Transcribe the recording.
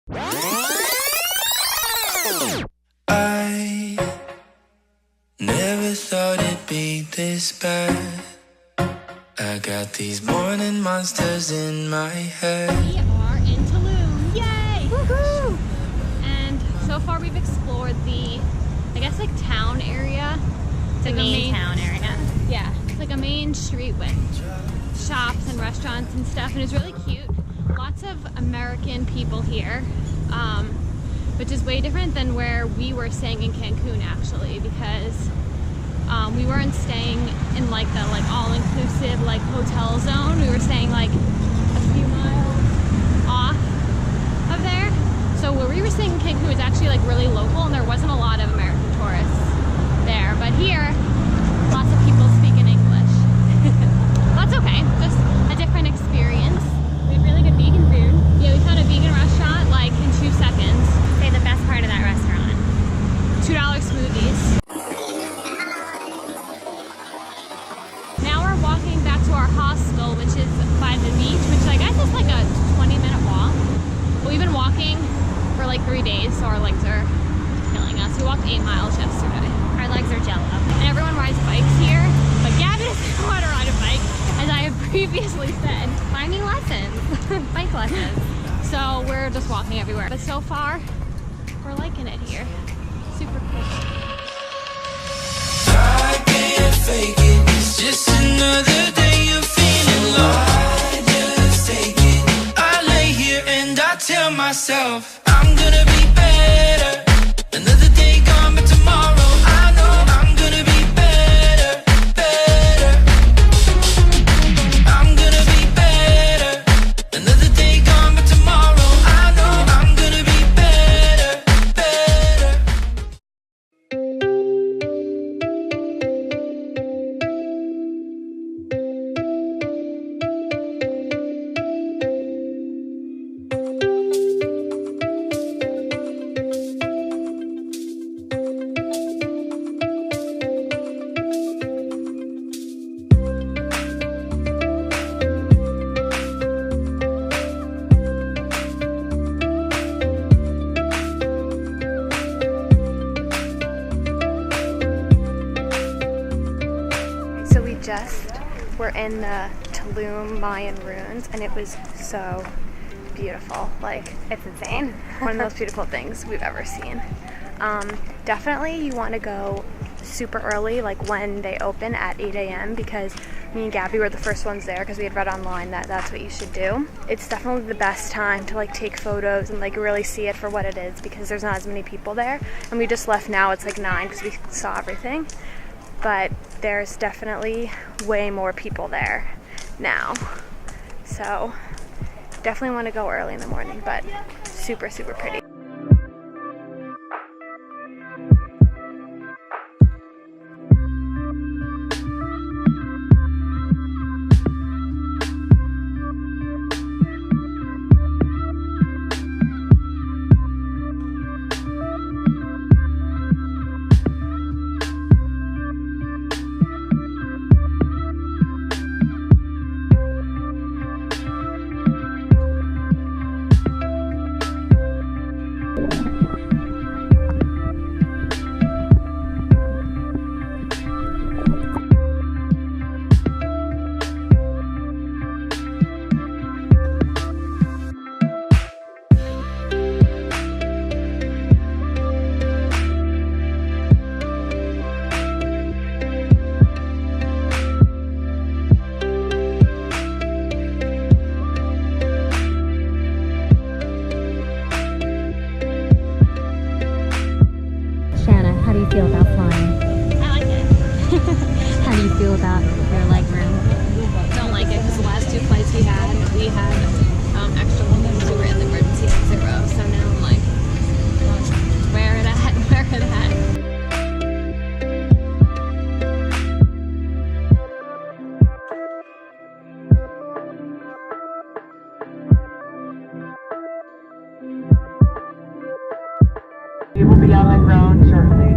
I never thought it'd be this bad. I got these morning monsters in my head. We are in Tulum. Yay! Woohoo! And so far we've explored the, I guess, like town area. It's the like main town area. Yeah, it's like a main street with shops and restaurants and stuff, and it's really cute. Lots of American people here, which is way different than where we were staying in Cancun actually, because we weren't staying in like the all-inclusive like hotel zone. We were staying like a few miles off of there. So where we were staying in Cancun was actually like really local, and there wasn't a lot of American tourists there. But here, lots of people speaking English. That's okay, just a different experience. We have really good vegan food. Yeah, we found a vegan restaurant like in 2 seconds. Say the best part of that restaurant. $2 smoothies. Now we're walking back to our hostel, which is by the beach, which I guess is like a 20-minute walk. But we've been walking for like 3 days, so our legs are killing us. We walked 8 miles yesterday. Our legs are jello. And everyone rides bikes here, but Gabby doesn't know how to ride a bike, as I have previously said. Finding lessons. Bike lessons. So we're just walking everywhere. But so far, we're liking it here. Super cool. I can't fake it. It's just another day of feeling low. I just take it. I lay here and I tell myself I'm gonna be better. Another day gone, but tomorrow I know I'm gonna be better, better. I'm gonna be better. Another day gone, but tomorrow I know I'm gonna be better, better. So we just were in the Tulum Mayan ruins, and it was so beautiful. Like, it's insane. One of the most beautiful things we've ever seen. Definitely you want to go super early, like when they open at 8 a.m. because me and Gabby were the first ones there because we had read online that that's what you should do. It's definitely the best time to like take photos and like really see it for what it is, because there's not as many people there. And we just left now, it's like 9 because we saw everything. But there's definitely way more people there now. So definitely want to go early in the morning, but super, super pretty. How do you feel about flying? I like it. How do you feel about your leg room? Don't like it because the last 2 flights we had extra luggage. We were in the emergency exit row, so now I'm like, where it at? Where it at? It will be on the ground shortly.